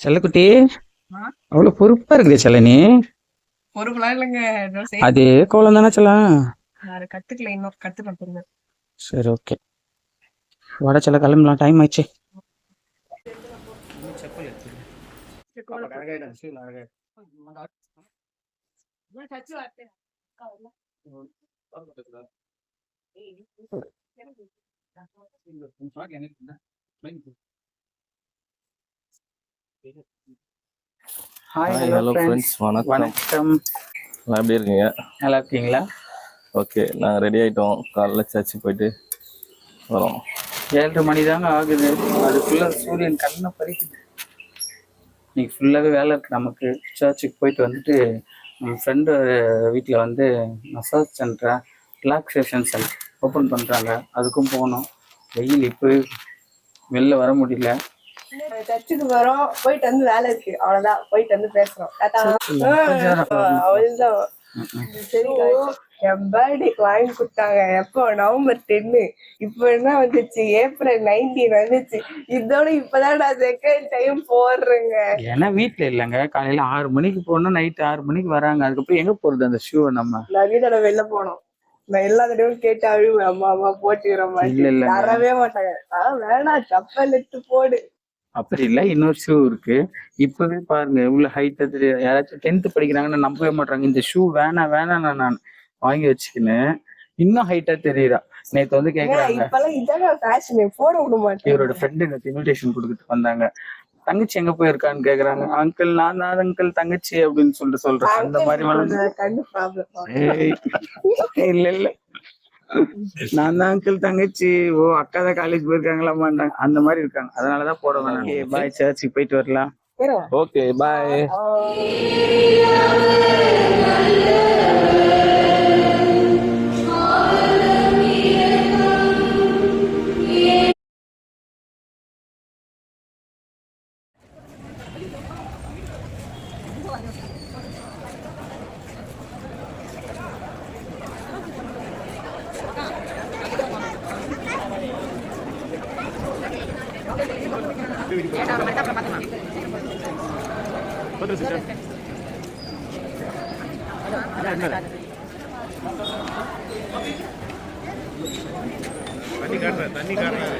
செல்லக்குட்டி ஆ, அவ்வளவு பொறுப்பா இருக்குது செல்ல நீ. பொறுப்புலாம் இல்லைங்க. ஏதோ அதே கோலம் தானே செல்லம். நான் கத்துக்கல, இன்னும் கத்துப்பேன் பொறுமை. சரி ஓகே, வட செல்ல கிளம்பலாம், டைம் ஆயிடுச்சு. Hi hi hello hello friends, friends, வணக்கம். வணக்கம். நான் எப்படி இருக்கீங்க? நல்லா இருக்கீங்களா? ஓகே, நாங்கள் ரெடி ஆகிட்டோம். காலைல சர்ச்சுக்கு போயிட்டு வரோம். 7:30 மணி தாங்க ஆகுது. அதுக்குள்ள சூரியன் கண்ணை பறிக்குது. இன்னைக்கு ஃபுல்லாகவே வேலை இருக்குது நமக்கு. சர்ச்சுக்கு போயிட்டு வந்துட்டு நம்ம ஃப்ரெண்டு வீட்டில் வந்து மசாஜ் சென்டரை, ரிலாக்ஸேஷன் சென்டர் ஓப்பன் பண்ணுறாங்க. அதுக்கும் போகணும். வெயில் இப்போ வெளில வர முடியல. சர்ச்சுக்கு வரோம், போயிட்டு வந்து வேலை இருக்கு, அவ்வளவுதான். போயிட்டு வந்து பேசுறோம். அவ்வளவுதான். சரி, என் பர்த்டேக்கு வாங்கி கொடுத்தாங்க. எப்போ? நவம்பர் 10. இப்போ என்ன வந்துச்சு? ஏப்ரல் 19 வந்துச்சு. இதோட இப்பதான் நான் செகண்ட் டைம் போடுறேங்க. ஏன்னா வீட்டில் இல்லைங்க, காலையில் 6 மணிக்கு போனால் நைட்டு 6 மணிக்கு வராங்க. அதுக்கப்புறம் எங்கே போகிறது அந்த ஷூவை? நம்ம நான் வீட்டோட வெளில போனோம். நான் எல்லா தடவையும் கேட்டு அழுவேன், அம்மா அம்மா போட்டுக்கிற மாதிரி. இல்ல தரவே மாட்டாங்க. வேணாம், சப்பல் எடுத்து போடு. அப்படி இல்லை, இன்னொரு ஷூ இருக்கு. இப்பவே பாருங்க எவ்வளவு ஹைட். யாராச்சும் 10th படிக்கிறாங்கன்னு நம்பவே மாட்டாங்க. இந்த ஷூ வேணாம் வேணாம் நான் வாங்கி வச்சுக்கின்னு இன்னும் ஹைட்டா தெரியுறா. நேத்து வந்து கேக்குறாங்க, இப்பெல்லாம் இதாங்க ஃபேஷன், போட விட மாட்டேன். இவரோட ஃப்ரெண்டு எனக்கு இன்விடேஷன் கொடுத்துட்டு வந்தாங்க. தங்கச்சி எங்க போயிருக்கான்னு கேக்குறாங்க. அங்கிள் நான் தான் அங்கிள் தங்கச்சி அப்படின்னு சொல்றேன். அந்த மாதிரி கண்ணு ப்ராப்ளம். இல்ல இல்ல, நான் தான் அங்கிள் தங்கச்சி. ஓ அக்கா தான் காலேஜ் போயிருக்காங்களாமாண்டாங்க. அந்த மாதிரி இருக்காங்க, அதனாலதான் போட வேணாம். பாய், சர்ச்சுக்கு போயிட்டு வரலாம். ஓகே, பாய். தண்ணி காட்டுறேன்